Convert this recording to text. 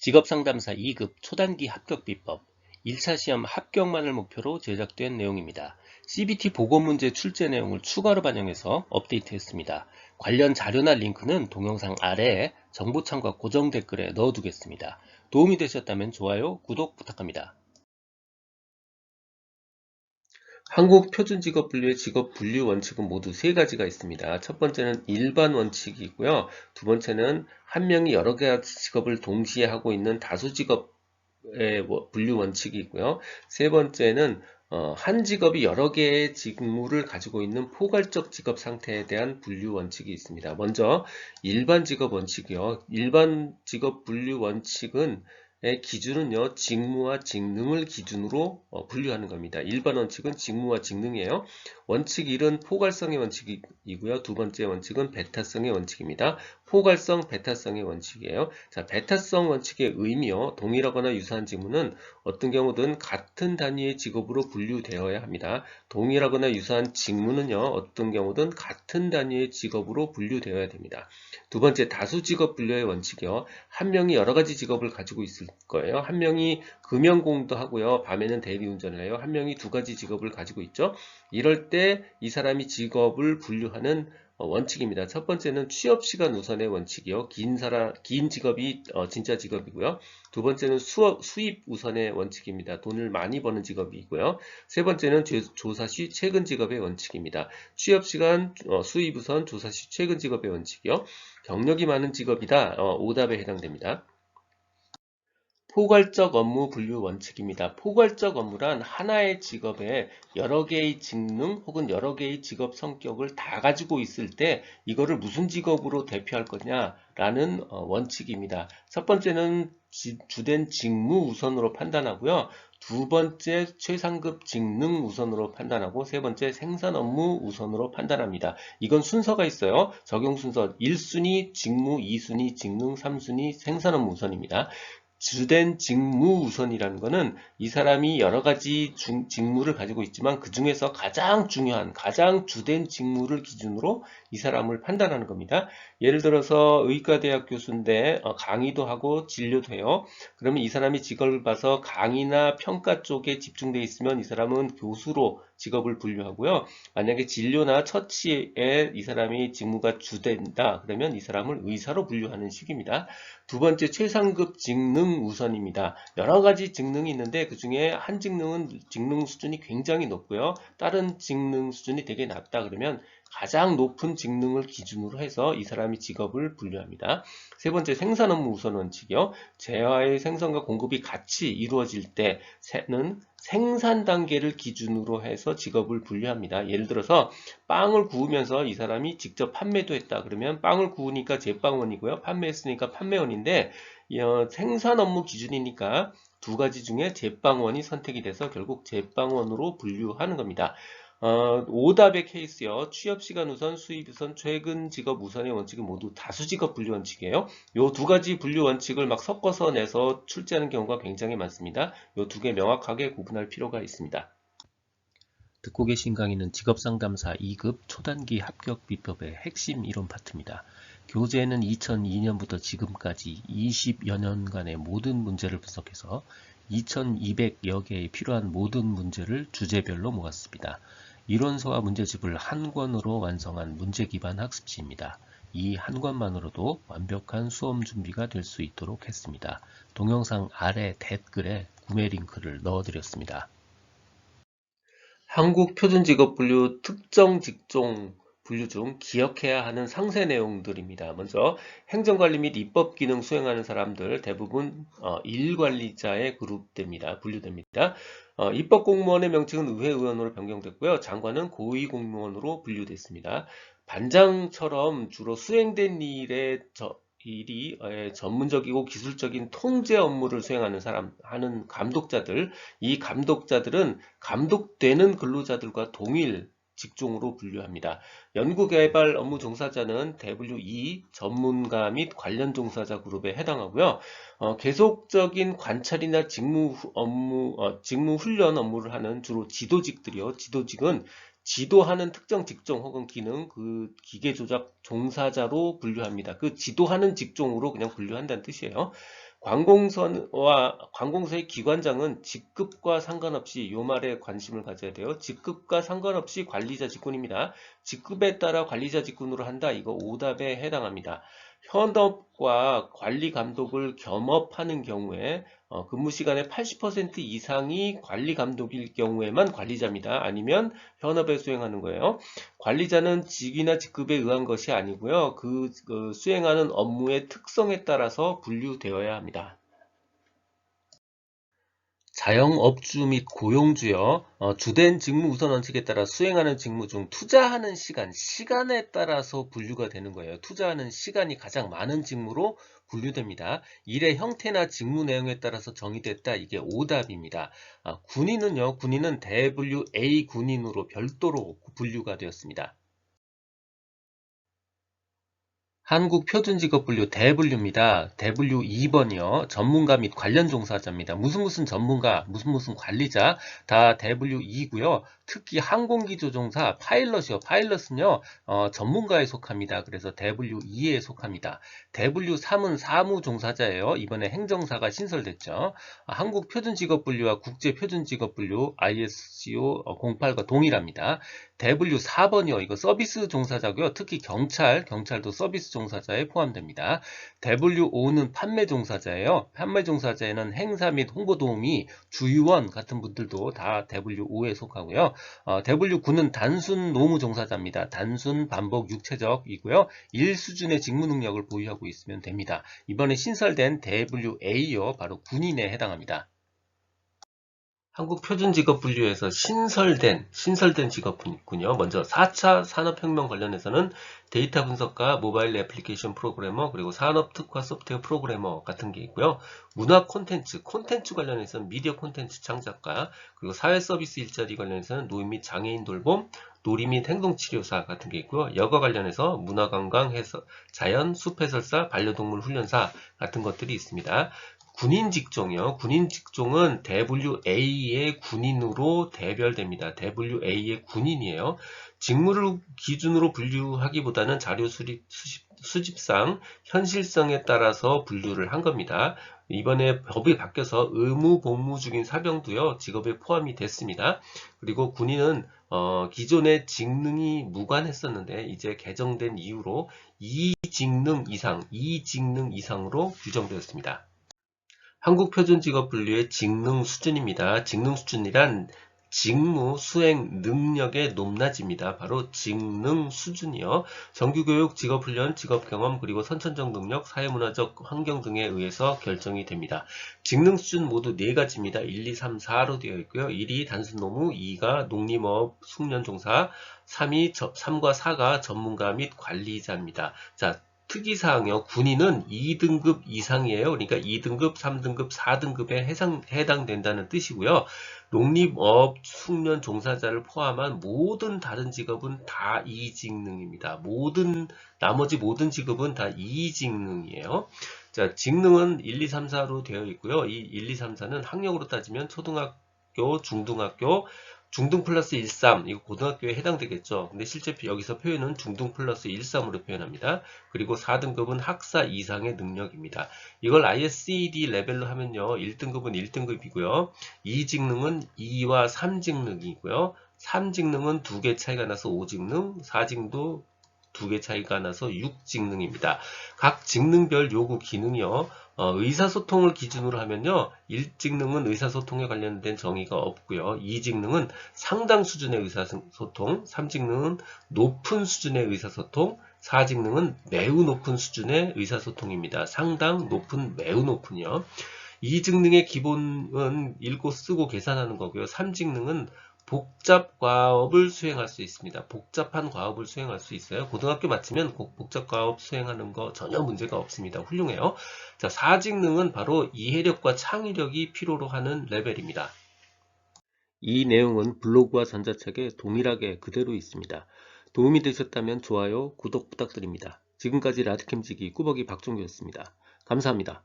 직업상담사 2급 초단기 합격 비법 1차 시험 합격만을 목표로 제작된 내용입니다. CBT 보고문제 출제 내용을 추가로 반영해서 업데이트했습니다. 관련 자료나 링크는 동영상 아래에 정보창과 고정 댓글에 넣어두겠습니다. 도움이 되셨다면 좋아요, 구독 부탁합니다. 한국 표준직업분류의 직업분류 원칙은 모두 세 가지가 있습니다. 첫 번째는 일반 원칙이고요. 두 번째는 한 명이 여러 가지 직업을 동시에 하고 있는 다수직업의 분류 원칙이 있고요. 세 번째는 한 직업이 여러 개의 직무를 가지고 있는 포괄적 직업 상태에 대한 분류 원칙이 있습니다. 먼저 일반 직업 원칙이요. 일반 직업 분류 원칙은 기준은요, 직무와 직능을 기준으로 분류하는 겁니다. 일반 원칙은 직무와 직능이에요. 원칙 1은 포괄성의 원칙이고요. 두 번째 원칙은 베타성의 원칙입니다. 포괄성, 베타성의 원칙이에요. 자, 베타성 원칙의 의미요. 동일하거나 유사한 직무는 어떤 경우든 같은 단위의 직업으로 분류되어야 합니다. 동일하거나 유사한 직무는요, 어떤 경우든 같은 단위의 직업으로 분류되어야 됩니다. 두 번째, 다수직업 분류의 원칙이요. 한 명이 여러 가지 직업을 가지고 있을 거예요. 한 명이 금연공도 하고요. 밤에는 대리운전을 해요. 한 명이 두 가지 직업을 가지고 있죠. 이럴 때 이 사람이 직업을 분류하는 원칙입니다. 첫 번째는 취업시간 우선의 원칙이요. 긴 직업이 진짜 직업이고요. 두 번째는 수입 우선의 원칙입니다. 돈을 많이 버는 직업이고요. 세 번째는 조사 시 최근 직업의 원칙입니다. 취업시간 수입 우선, 조사 시 최근 직업의 원칙이요. 경력이 많은 직업이다. 오답에 해당됩니다. 포괄적 업무 분류 원칙입니다. 포괄적 업무란 하나의 직업에 여러 개의 직능 혹은 여러 개의 직업 성격을 다 가지고 있을 때 이거를 무슨 직업으로 대표할 거냐라는 원칙입니다. 첫 번째는 주된 직무 우선으로 판단하고요. 두 번째 최상급 직능 우선으로 판단하고 세 번째 생산 업무 우선으로 판단합니다. 이건 순서가 있어요. 적용 순서 1순위 직무, 2순위 직능, 3순위 생산 업무 우선입니다. 주된 직무 우선이라는 것은 이 사람이 여러 가지 직무를 가지고 있지만 그 중에서 가장 중요한, 가장 주된 직무를 기준으로 이 사람을 판단하는 겁니다. 예를 들어서 의과대학 교수인데 강의도 하고 진료도 해요. 그러면 이 사람이 직업을 봐서 강의나 평가 쪽에 집중되어 있으면 이 사람은 교수로 직업을 분류하고요. 만약에 진료나 처치에 이 사람이 직무가 주된다 그러면 이 사람을 의사로 분류하는 식입니다. 두 번째 최상급 직능 우선입니다. 여러 가지 직능이 있는데 그 중에 한 직능은 직능 수준이 굉장히 높고요. 다른 직능 수준이 되게 낮다 그러면 가장 높은 직능을 기준으로 해서 이 사람이 직업을 분류합니다. 세 번째 생산 업무 우선 원칙이요. 재화의 생산과 공급이 같이 이루어질 때는 생산 단계를 기준으로 해서 직업을 분류합니다. 예를 들어서 빵을 구우면서 이 사람이 직접 판매도 했다. 그러면 빵을 구우니까 제빵원이고요. 판매했으니까 판매원인데 생산 업무 기준이니까 두 가지 중에 제빵원이 선택이 돼서 결국 제빵원으로 분류하는 겁니다. 오답의 케이스요. 취업시간 우선, 수입 우선, 최근 직업 우선의 원칙은 모두 다수직업 분류 원칙이에요. 요 두 가지 분류 원칙을 막 섞어서 내서 출제하는 경우가 굉장히 많습니다. 요 두 개 명확하게 구분할 필요가 있습니다. 듣고 계신 강의는 직업상담사 2급 초단기 합격 비법의 핵심 이론 파트입니다. 교재는 2002년부터 지금까지 20여 년간의 모든 문제를 분석해서 2200여 개의 필요한 모든 문제를 주제별로 모았습니다. 이론서와 문제집을 한 권으로 완성한 문제 기반 학습지입니다. 이 한 권만으로도 완벽한 수험 준비가 될 수 있도록 했습니다. 동영상 아래 댓글에 구매 링크를 넣어드렸습니다. 한국 표준직업분류 특정 직종 분류 중 기억해야 하는 상세 내용들입니다. 먼저 행정관리 및 입법기능 수행하는 사람들 대부분 일관리자에 분류됩니다. 입법공무원의 명칭은 의회의원으로 변경됐고요. 장관은 고위공무원으로 분류됐습니다. 반장처럼 주로 수행된 일이 전문적이고 기술적인 통제 업무를 수행하는 하는 감독자들, 이 감독자들은 감독되는 근로자들과 동일 직종으로 분류합니다. 연구개발 업무 종사자는 WE 전문가 및 관련 종사자 그룹에 해당하고요. 계속적인 관찰이나 직무 훈련 업무를 하는 주로 지도직들이요. 지도직은 지도하는 특정 직종 혹은 기능, 그 기계 조작 종사자로 분류합니다. 그 지도하는 직종으로 그냥 분류한다는 뜻이에요. 관공서의 기관장은 직급과 상관없이 요 말에 관심을 가져야 돼요. 직급과 상관없이 관리자 직군입니다. 직급에 따라 관리자 직군으로 한다. 이거 오답에 해당합니다. 현업과 관리 감독을 겸업하는 경우에 근무 시간의 80% 이상이 관리 감독일 경우에만 관리자입니다. 아니면 현업에 수행하는 거예요. 관리자는 직위나 직급에 의한 것이 아니고요. 그 수행하는 업무의 특성에 따라서 분류되어야 합니다. 자영업주 및 고용주요. 주된 직무 우선 원칙에 따라 수행하는 직무 중 투자하는 시간에 따라서 분류가 되는 거예요. 투자하는 시간이 가장 많은 직무로 분류됩니다. 일의 형태나 직무 내용에 따라서 정의됐다. 이게 오답입니다. 군인은 대분류-A 군인으로 별도로 분류가 되었습니다. 한국표준직업분류 대분류입니다. 대분류 2번이요. 전문가 및 관련 종사자입니다. 무슨 전문가, 무슨 관리자 다 대분류 2고요. 특히 항공기조종사 파일럿이요. 파일럿은요. 전문가에 속합니다. 그래서 대분류 2에 속합니다. 대분류 3은 사무 종사자예요. 이번에 행정사가 신설됐죠. 한국표준직업분류와 국제표준직업분류 ISO 08과 동일합니다. 대분류 4번이요. 이거 서비스 종사자고요. 특히 경찰도 서비스 종사자에 포함됩니다. 대분류5는 판매 종사자예요. 판매 종사자에는 행사 및 홍보 도우미, 주유원 같은 분들도 다 대분류5에 속하고요. 대분류9는 단순 노무 종사자입니다. 단순 반복 육체적이고요. 1수준의 직무 능력을 보유하고 있으면 됩니다. 이번에 신설된 대분류-A요. 바로 군인에 해당합니다. 한국표준직업분류에서 신설된 직업군이 있군요. 먼저 4차 산업혁명 관련해서는 데이터 분석가, 모바일 애플리케이션 프로그래머, 그리고 산업특화 소프트웨어 프로그래머 같은 게 있고요. 문화 콘텐츠 관련해서는 미디어 콘텐츠 창작가, 그리고 사회서비스 일자리 관련해서는 노인 및 장애인 돌봄, 놀이 및 행동치료사 같은 게 있고요. 여가 관련해서 문화관광, 자연, 숲해설사, 반려동물 훈련사 같은 것들이 있습니다. 군인 직종이요. 군인 직종은 대분류 A의 군인으로 대별됩니다. 대분류 A의 군인이에요. 직무를 기준으로 분류하기보다는 자료 수집상 현실성에 따라서 분류를 한 겁니다. 이번에 법이 바뀌어서 의무 복무 중인 사병도요 직업에 포함이 됐습니다. 그리고 군인은 기존의 직능이 무관했었는데 이제 개정된 이후로 2직능 이상으로 규정되었습니다. 한국표준직업분류의 직능 수준입니다. 직능 수준이란 직무 수행 능력의 높낮이입니다. 바로 직능 수준이요. 정규교육, 직업훈련, 직업경험, 그리고 선천적 능력, 사회문화적 환경 등에 의해서 결정이 됩니다. 직능 수준 모두 4가지입니다. 1, 2, 3, 4로 되어 있고요. 1이 단순 노무, 2가 농림업, 숙련종사, 3과 4가 전문가 및 관리자입니다. 자, 특이사항이요. 군인은 2등급 이상이에요. 그러니까 2등급, 3등급, 4등급에 해당된다는 뜻이고요. 농림업, 숙련 종사자를 포함한 모든 다른 직업은 다 이직능입니다. 나머지 모든 직업은 다 이직능이에요. 자, 직능은 1, 2, 3, 4로 되어 있고요. 이 1, 2, 3, 4는 학력으로 따지면 초등학교, 중등학교, 중등 플러스 1, 3, 이거 고등학교에 해당되겠죠. 근데 실제 여기서 표현은 중등 플러스 1, 3으로 표현합니다. 그리고 4등급은 학사 이상의 능력입니다. 이걸 ISED 레벨로 하면요. 1등급은 1등급이고요. 2직능은 2와 3직능이고요. 3직능은 2개 차이가 나서 5직능, 4직능도 2개 차이가 나서 6직능입니다. 각 직능별 요구 기능이요. 의사소통을 기준으로 하면요. 1직능은 의사소통에 관련된 정의가 없고요. 2직능은 상당 수준의 의사소통, 3직능은 높은 수준의 의사소통, 4직능은 매우 높은 수준의 의사소통입니다. 상당, 높은, 매우 높은요. 2직능의 기본은 읽고 쓰고 계산하는 거고요. 3직능은 복잡 과업을 수행할 수 있습니다. 복잡한 과업을 수행할 수 있어요. 고등학교 마치면 복잡 과업 수행하는 거 전혀 문제가 없습니다. 훌륭해요. 자, 4직능은 바로 이해력과 창의력이 필요로 하는 레벨입니다. 이 내용은 블로그와 전자책에 동일하게 그대로 있습니다. 도움이 되셨다면 좋아요, 구독 부탁드립니다. 지금까지 라디캠지기 꾸벅이 박종규였습니다. 감사합니다.